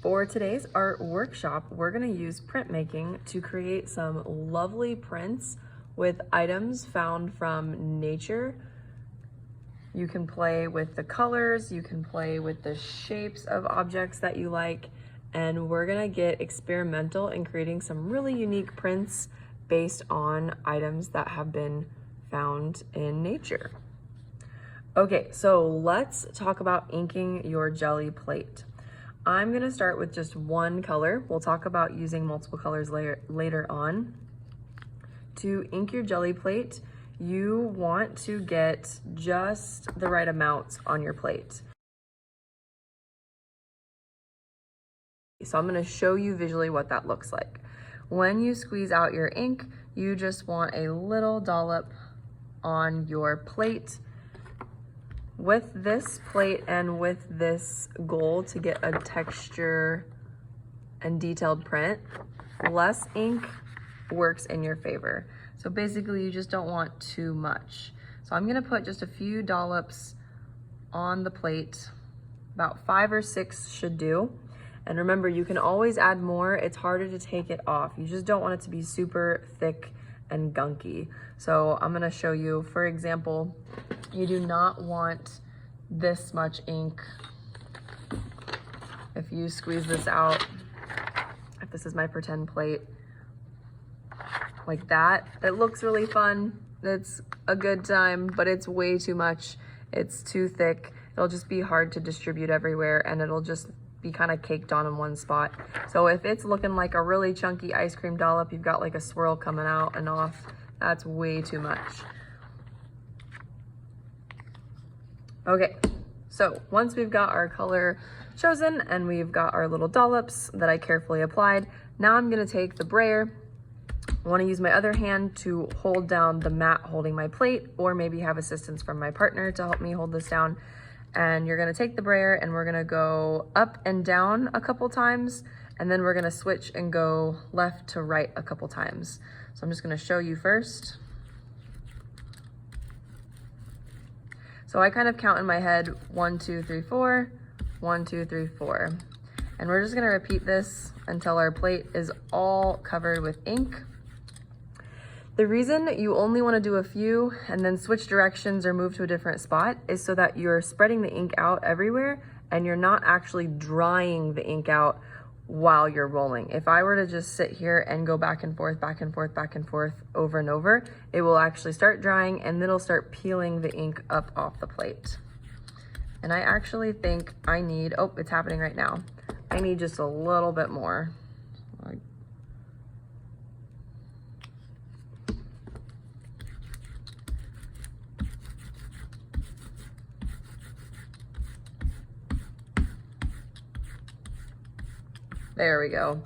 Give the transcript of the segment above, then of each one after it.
For today's art workshop, we're gonna use printmaking to create some lovely prints with items found from nature. You can play with the colors, you can play with the shapes of objects that you like, and we're gonna get experimental in creating some really unique prints based on items that have been found in nature. Okay, so let's talk about inking your Gelli plate. I'm gonna start with just one color. We'll talk about using multiple colors later on. To ink your Gelli plate, you want to get just the right amount on your plate. So I'm gonna show you visually what that looks like. When you squeeze out your ink, you just want a little dollop on your plate. With this plate and with this goal to get a texture and detailed print, less ink works in your favor. So basically you just don't want too much. So I'm gonna put just a few dollops on the plate, about 5 or 6 should do. And remember, you can always add more. It's harder to take it off. You just don't want it to be super thick and gunky. So I'm gonna show you, for example, you do not want this much ink. If you squeeze this out, if this is my pretend plate, like that, it looks really fun. It's a good time, but it's way too much. It's too thick. It'll just be hard to distribute everywhere and it'll just be kind of caked on in one spot. So if it's looking like a really chunky ice cream dollop, you've got like a swirl coming out and off, that's way too much. Okay, so once we've got our color chosen and we've got our little dollops that I carefully applied, now I'm gonna take the brayer. I wanna use my other hand to hold down the mat holding my plate, or maybe have assistance from my partner to help me hold this down. And you're gonna take the brayer and we're gonna go up and down a couple times, and then we're gonna switch and go left to right a couple times. So I'm just gonna show you first. So I kind of count in my head 1, 2, 3, 4, 1, 2, 3, 4. And we're just gonna repeat this until our plate is all covered with ink. The reason you only wanna do a few and then switch directions or move to a different spot is so that you're spreading the ink out everywhere and you're not actually drying the ink out while you're rolling. If I were to just sit here and go back and forth, back and forth, back and forth over and over, it will actually start drying and it'll start peeling the ink up off the plate. And I actually think I need, oh, it's happening right now. I need just a little bit more. There we go.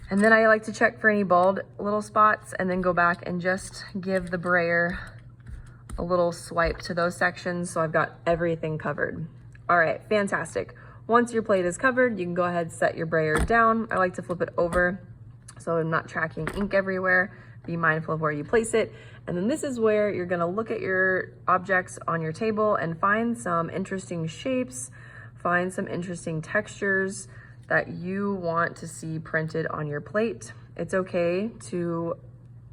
And then I like to check for any bald little spots and then go back and just give the brayer a little swipe to those sections so I've got everything covered. All right, fantastic. Once your plate is covered, you can go ahead and set your brayer down. I like to flip it over so I'm not tracking ink everywhere. Be mindful of where you place it. And then this is where you're gonna look at your objects on your table and find some interesting shapes, find some interesting textures that you want to see printed on your plate. It's okay to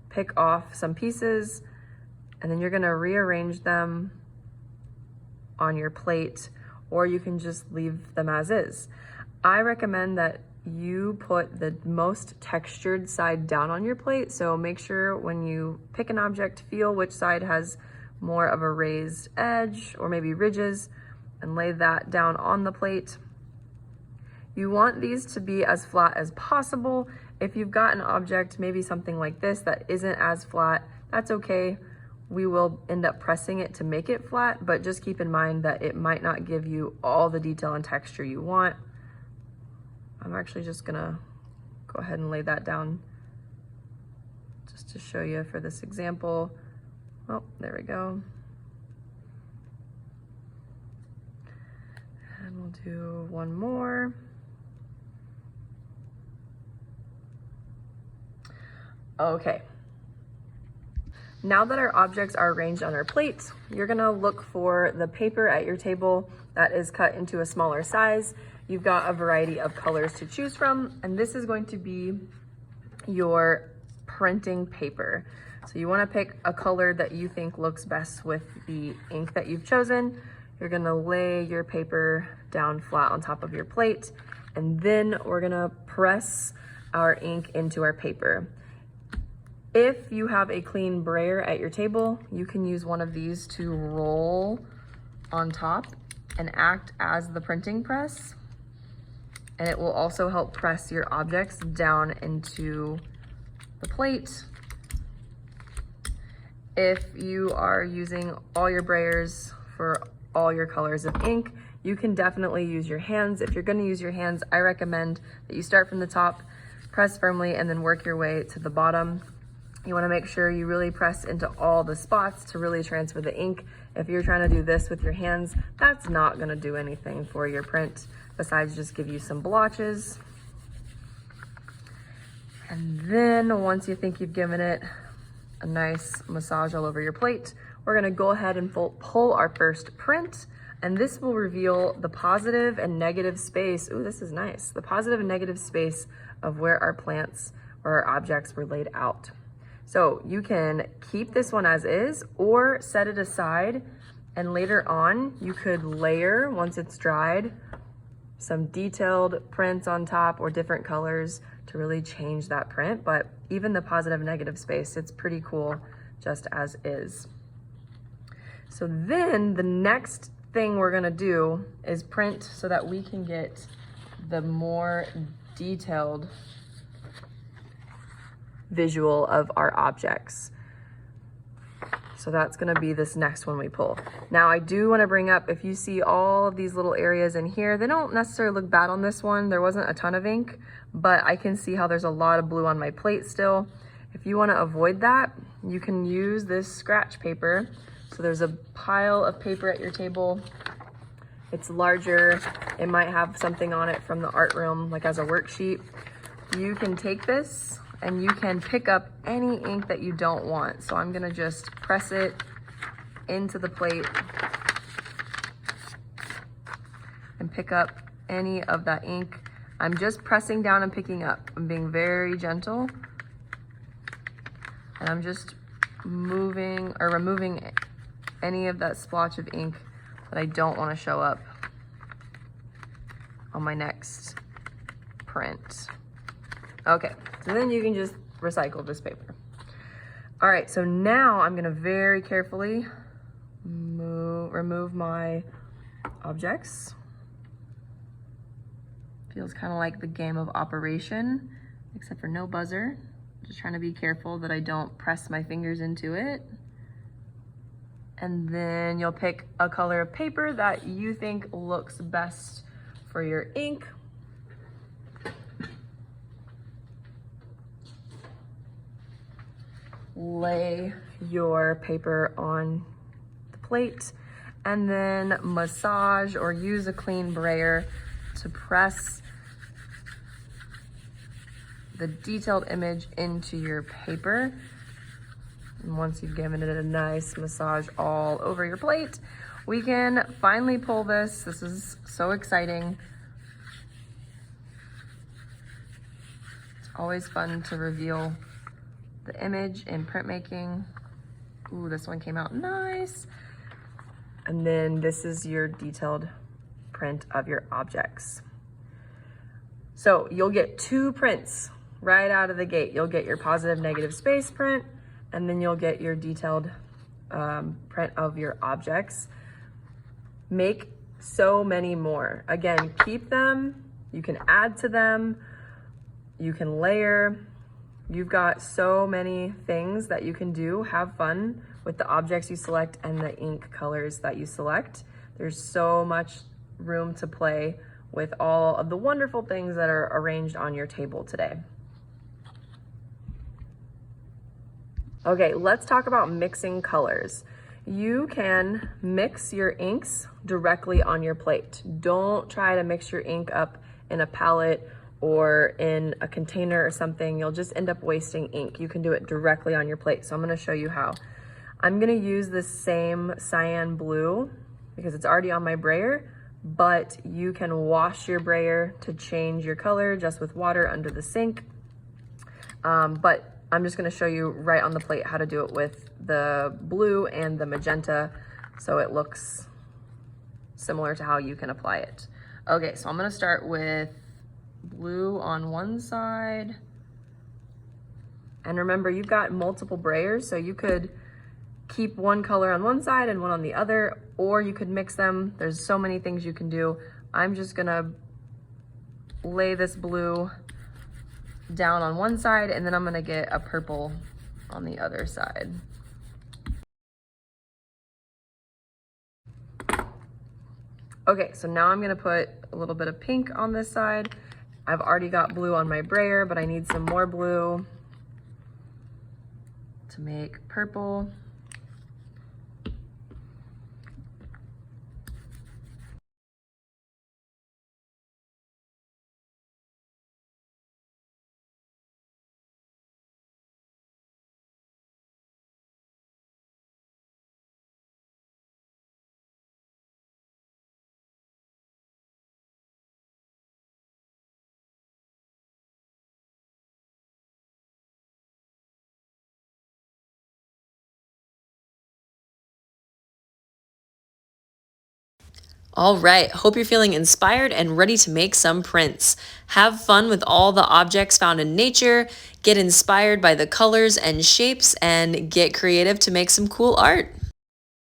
pick off some pieces and then you're gonna rearrange them on your plate, or you can just leave them as is. I recommend that you put the most textured side down on your plate, so make sure when you pick an object, feel which side has more of a raised edge or maybe ridges, and lay that down on the plate. You want these to be as flat as possible. If you've got an object, maybe something like this, that isn't as flat, that's okay. We will end up pressing it to make it flat, but just keep in mind that it might not give you all the detail and texture you want. I'm actually just gonna go ahead and lay that down just to show you for this example. Oh, there we go. And we'll do one more. Okay. Now that our objects are arranged on our plate, you're gonna look for the paper at your table that is cut into a smaller size. You've got a variety of colors to choose from, and this is going to be your printing paper. So you wanna pick a color that you think looks best with the ink that you've chosen. You're gonna lay your paper down flat on top of your plate, and then we're gonna press our ink into our paper. If you have a clean brayer at your table, you can use one of these to roll on top and act as the printing press. And it will also help press your objects down into the plate. If you are using all your brayers for all your colors of ink, you can definitely use your hands. If you're gonna use your hands, I recommend that you start from the top, press firmly, and then work your way to the bottom. You wanna make sure you really press into all the spots to really transfer the ink. If you're trying to do this with your hands, that's not gonna do anything for your print, besides just give you some blotches. And then once you think you've given it a nice massage all over your plate, we're gonna go ahead and pull our first print, and this will reveal the positive and negative space. Ooh, this is nice. The positive and negative space of where our plants or our objects were laid out. So you can keep this one as is or set it aside, and later on you could layer, once it's dried, some detailed prints on top or different colors to really change that print. But even the positive and negative space, it's pretty cool just as is. So then the next thing we're gonna do is print so that we can get the more detailed visual of our objects. So that's gonna be this next one we pull. Now I do wanna bring up, if you see all of these little areas in here, they don't necessarily look bad on this one. There wasn't a ton of ink, but I can see how there's a lot of blue on my plate still. If you wanna avoid that, you can use this scratch paper. So there's a pile of paper at your table. It's larger. It might have something on it from the art room, like as a worksheet. You can take this and you can pick up any ink that you don't want. So I'm gonna just press it into the plate and pick up any of that ink. I'm just pressing down and picking up. I'm being very gentle. And I'm just moving or removing any of that splotch of ink that I don't want to show up on my next print. Okay, so then you can just recycle this paper. All right, so now I'm gonna very carefully remove my objects. Feels kind of like the game of Operation, except for no buzzer. Just trying to be careful that I don't press my fingers into it. And then you'll pick a color of paper that you think looks best for your ink. Lay your paper on the plate and then massage or use a clean brayer to press the detailed image into your paper. And once you've given it a nice massage all over your plate, we can finally pull this. This is so exciting. It's always fun to reveal the image in printmaking. Ooh, this one came out nice. And then this is your detailed print of your objects. So you'll get two prints right out of the gate. You'll get your positive negative space print, and then you'll get your detailed print of your objects. Make so many more. Again, keep them, you can add to them, you can layer. You've got so many things that you can do. Have fun with the objects you select and the ink colors that you select. There's so much room to play with all of the wonderful things that are arranged on your table today. Okay, let's talk about mixing colors. You can mix your inks directly on your plate. Don't try to mix your ink up in a palette or in a container or something, you'll just end up wasting ink. You can do it directly on your plate. So I'm gonna show you how. I'm gonna use this same cyan blue because it's already on my brayer, but you can wash your brayer to change your color just with water under the sink. But I'm just gonna show you right on the plate how to do it with the blue and the magenta so it looks similar to how you can apply it. Okay, so I'm gonna start with blue on one side. And remember, you've got multiple brayers, so you could keep one color on one side and one on the other, or you could mix them. There's so many things you can do. I'm just gonna lay this blue down on one side, and then I'm gonna get a purple on the other side. Okay, so now I'm gonna put a little bit of pink on this side. I've already got blue on my brayer, but I need some more blue to make purple. All right, hope you're feeling inspired and ready to make some prints. Have fun with all the objects found in nature, get inspired by the colors and shapes, and get creative to make some cool art.